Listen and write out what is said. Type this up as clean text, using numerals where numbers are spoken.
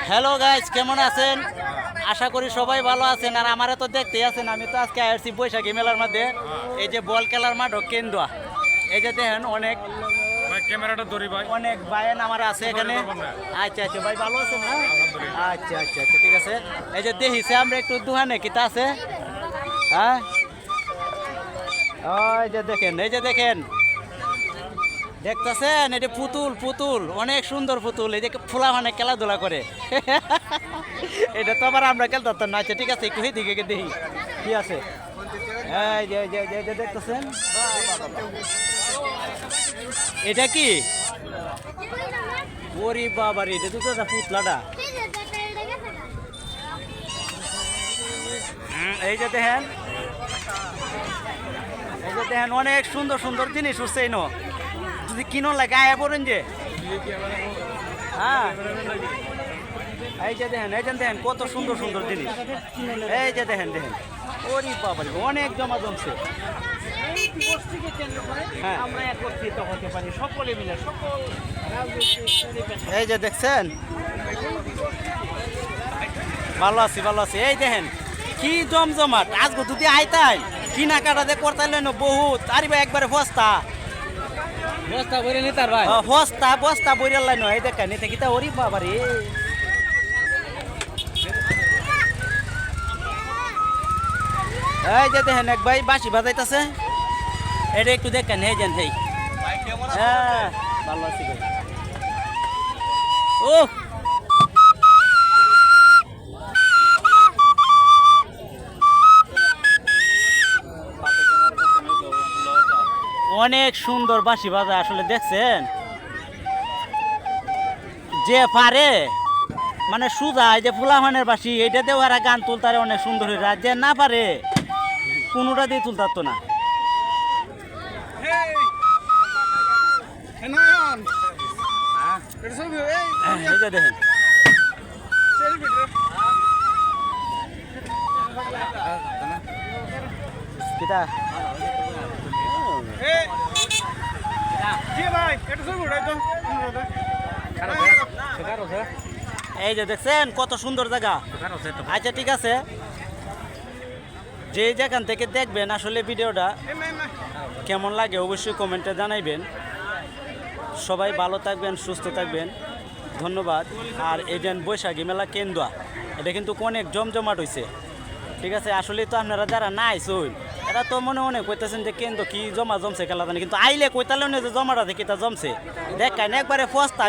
Hello guys, কেমন আছেন? আশা করি সবাই ভালো আছেন। আর আমারে তো দেখতেই আছেন, আমি তো আজকে আসছি বৈশাখী মেলার মধ্যে। এই যে বল খেলার মাঠ কেন্দ্র, এই যে দেখেন অনেক ক্যামেরাটা ধরি ভাই। অনেক বায়ান আমার আছে এখানে। আচ্ছা আচ্ছা ভাই, ভালো আছেন না? আচ্ছা আচ্ছা আচ্ছা, ঠিক আছে। এই যে দেখিছে আমরা একটু দোকানে কিতা আছে, হ্যাঁ ওই যে দেখেন, এই যে দেখেন, দেখতেছেন এটা পুতুল, পুতুল অনেক সুন্দর পুতুল। এই যে ফুলা মানে খেলাধুলা করে এটা তো আবার আমরা খেলতাম না। আচ্ছা ঠিক আছে, একটু দিকে দেখি কি আছে। এই যে যে যে যে দেখতেছেন, এটা কি? ওরে বাবা রে, এটা তো পুতলাটা। এই যে দেখেন, এই যে দেখেন অনেক সুন্দর সুন্দর জিনিস উঠছে এনো। যদি কিনো লাগে আয়া পড়েন যে, হ্যাঁ এই যে দেখেন, এই যে দেখেন কত সুন্দর সুন্দর জিনিস। এই যে দেখেন দেখেন, ওরে বাবা রে, অনেক জমা জমছে। হ্যাঁ, আমরা একত্রিত হতে পারি সকলে মিলে, সকল। এই যে দেখছেন, ভালো আছি ভালো আছি। এই দেখেন কি জমজমাট, আজকে যদি আইতাই কিনাকাটা দিয়ে করতাইলে না বহুত। আরে ভাই একবারে বস্তা বস্তা ভরে নিতার ভাই। বস্তা বস্তা বইরাল লাইন। এই দেখেন এতে কিতা, ওরে বাবা রে। এই যে দেখেন এক ভাই বাঁশি বাজাইতেছে, এটা একটু দেখেন। এই যেন হেই, হ্যাঁ ভালো আছি ভাই। ও অনেক সুন্দর বাঁশি বাজা আসলে, দেখছেন? যে পারে মানে সুজা, এই যে ফুলাফানের বাঁশি, এইটাতেও এরা গান তুলতারে অনেক সুন্দর হয়ে। যে না পারে কোনোটা দিয়ে তুলতার তো না। এই যে দেখেন, কিতা এই যে দেখছেন কত সুন্দর জায়গা। আচ্ছা ঠিক আছে, যে যেখান থেকে দেখবেন আসলে ভিডিওটা কেমন লাগে অবশ্যই কমেন্টে জানাইবেন। সবাই ভালো থাকবেন, সুস্থ থাকবেন, ধন্যবাদ। আর এই যে বৈশাখী মেলা কেন্দ্র, এটা কিন্তু অনেক জমজমাট হয়েছে, ঠিক আছে। আসলে তো আপনারা যারা নাই চইল, এটা তো মনে মনে কইতেছেন যে কেন্দ্র কি জমা জমছে খেলা জানি, কিন্তু আইলে কইতালে যে জমাটা থেকে তা জমছে। দেখায় না একবারে ফস্তা।